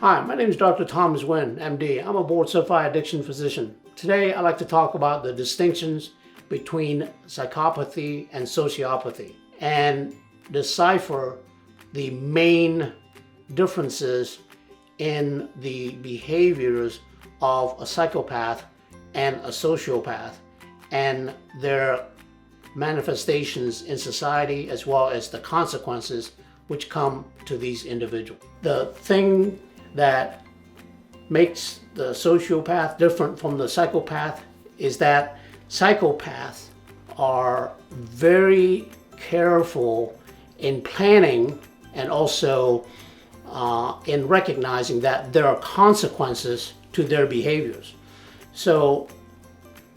Hi, my name is Dr. Thomas Nguyen, MD. I'm a board-certified addiction physician. Today, I'd like to talk about the distinctions between psychopathy and sociopathy and decipher the main differences in the behaviors of a psychopath and a sociopath and their manifestations in society, as well as the consequences which come to these individuals. The thing that makes the sociopath different from the psychopath is that psychopaths are very careful in planning and also in recognizing that there are consequences to their behaviors. So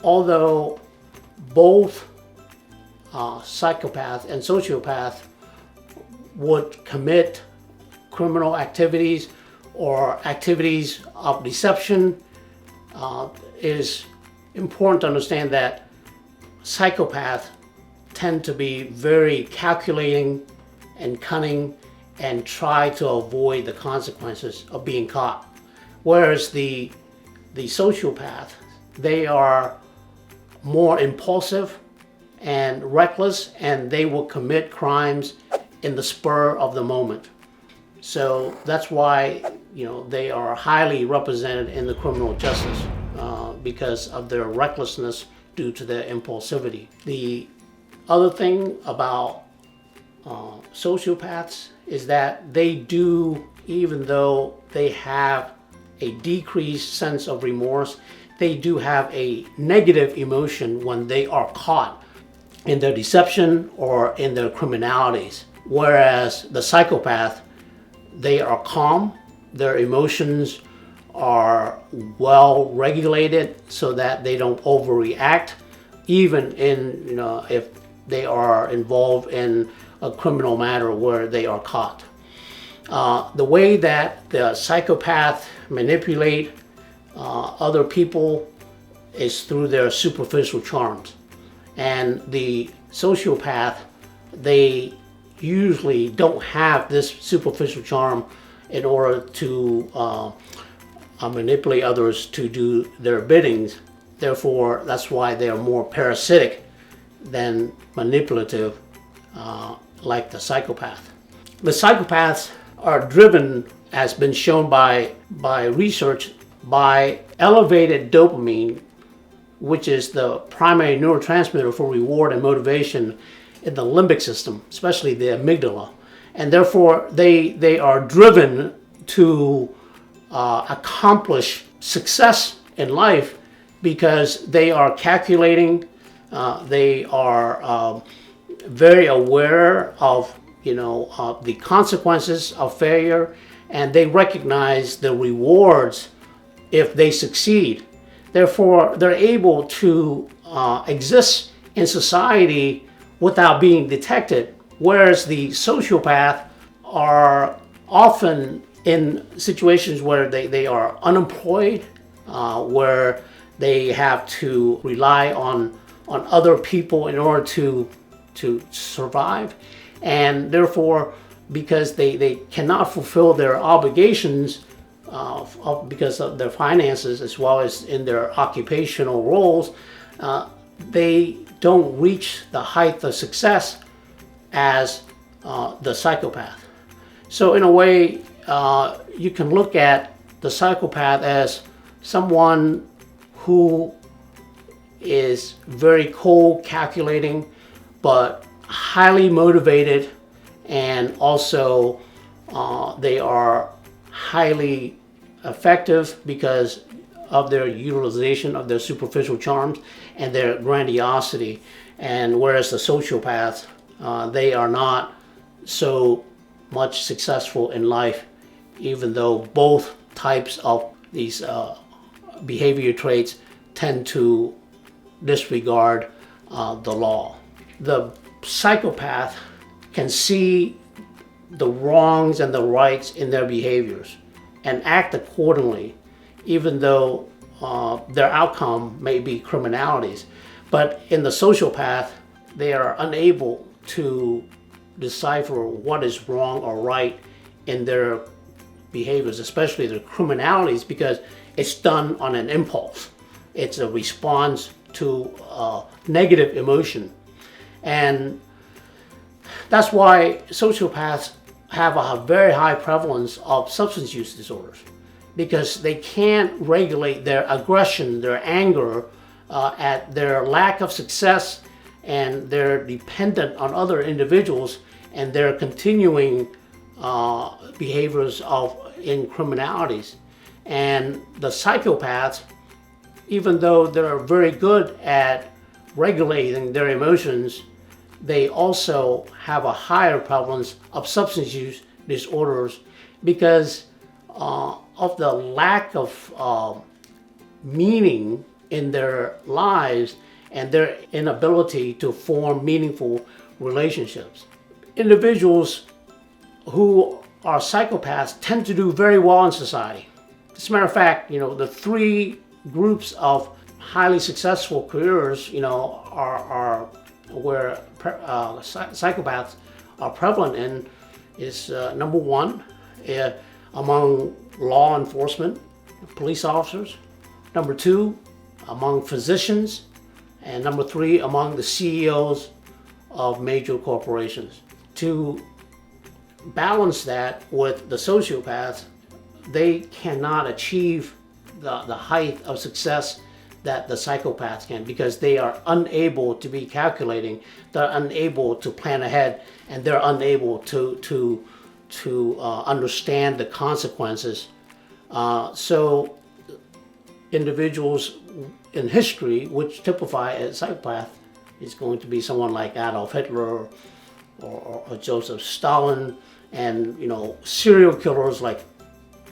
although both psychopath and sociopath would commit criminal activities or activities of deception, it is important to understand that psychopaths tend to be very calculating and cunning and try to avoid the consequences of being caught. Whereas the sociopath, they are more impulsive and reckless, and they will commit crimes in the spur of the moment. So that's why they are highly represented in the criminal justice because of their recklessness due to their impulsivity. The other thing about sociopaths is that they do, even though they have a decreased sense of remorse, they do have a negative emotion when they are caught in their deception or in their criminalities. Whereas the psychopath, they are calm, their emotions are well regulated so that they don't overreact, even in if they are involved in a criminal matter where they are caught. The way that the psychopath manipulate other people is through their superficial charms, and the sociopath, they usually don't have this superficial charm in order to manipulate others to do their biddings. Therefore, that's why they are more parasitic than manipulative, like the psychopath. The psychopaths are driven, as been shown by research, by elevated dopamine, which is the primary neurotransmitter for reward and motivation in the limbic system, especially the amygdala. And therefore, they are driven to accomplish success in life because they are calculating, they are very aware of the consequences of failure, and they recognize the rewards if they succeed. Therefore, they're able to exist in society without being detected, whereas the sociopath are often in situations where they are unemployed, where they have to rely on other people in order to survive, and therefore, because they cannot fulfill their obligations because of their finances as well as in their occupational roles, they don't reach the height of success as the psychopath. So in a way, you can look at the psychopath as someone who is very cold, calculating, but highly motivated, and also they are highly effective because of their utilization of their superficial charms and their grandiosity. And whereas the sociopaths, they are not so much successful in life, even though both types of these behavior traits tend to disregard the law. The psychopath can see the wrongs and the rights in their behaviors and act accordingly, even though their outcome may be criminalities. But in the sociopath, they are unable to decipher what is wrong or right in their behaviors, especially their criminalities, because it's done on an impulse. It's a response to negative emotion. And that's why sociopaths have a very high prevalence of substance use disorders, because they can't regulate their aggression, their anger, at their lack of success, and they're dependent on other individuals and their continuing behaviors in criminalities. And the psychopaths, even though they're very good at regulating their emotions, they also have a higher prevalence of substance use disorders because of the lack of meaning in their lives and their inability to form meaningful relationships. Individuals who are psychopaths tend to do very well in society. As a matter of fact, the three groups of highly successful careers, are where psychopaths are prevalent in is number one, among law enforcement, police officers. Number two, among physicians. And number three, among the CEOs of major corporations. To balance that with the sociopaths, they cannot achieve the height of success that the psychopaths can, because they are unable to be calculating, they're unable to plan ahead, and they're unable to understand the consequences. So individuals in history which typify a psychopath is going to be someone like Adolf Hitler or Joseph Stalin, and serial killers like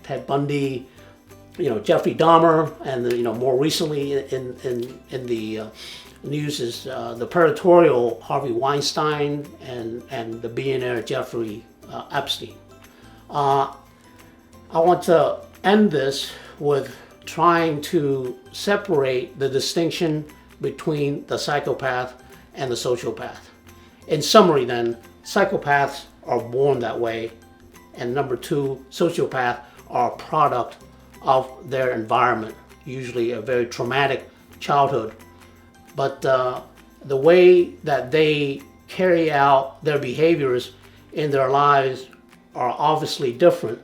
Ted Bundy, Jeffrey Dahmer, and more recently in the news is the predatorial Harvey Weinstein and the billionaire Jeffrey Epstein. I want to end this with trying to separate the distinction between the psychopath and the sociopath. In summary then, psychopaths are born that way, and number two, sociopaths are a product of their environment, usually a very traumatic childhood. But the way that they carry out their behaviors in their lives are obviously different,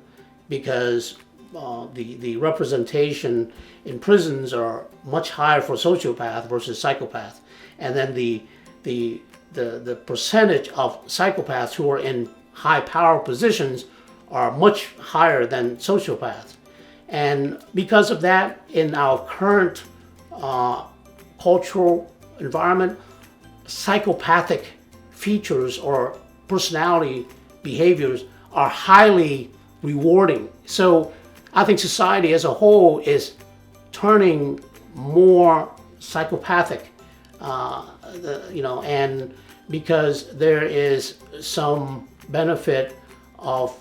because the representation in prisons are much higher for sociopath versus psychopath, and then the percentage of psychopaths who are in high power positions are much higher than sociopaths. And because of that, in our current cultural environment, psychopathic features or personality behaviors are highly rewarding. So I think society as a whole is turning more psychopathic, and because there is some benefit of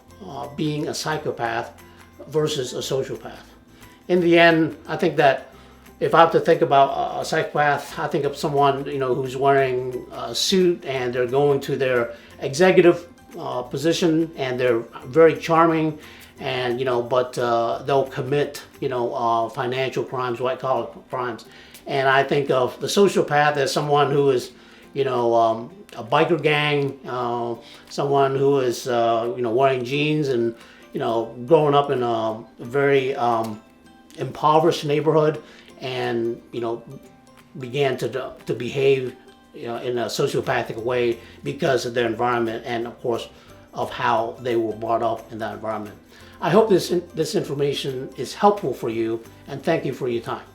being a psychopath versus a sociopath. In the end, I think that if I have to think about a psychopath, I think of someone who's wearing a suit and they're going to their executive position and they're very charming, and but they'll commit financial crimes, white collar crimes. And I think of the sociopath as someone who is a biker gang, someone who is wearing jeans and growing up in a very impoverished neighborhood, and began to behave in a sociopathic way because of their environment and of course of how they were brought up in that environment. I hope this information is helpful for you, and thank you for your time.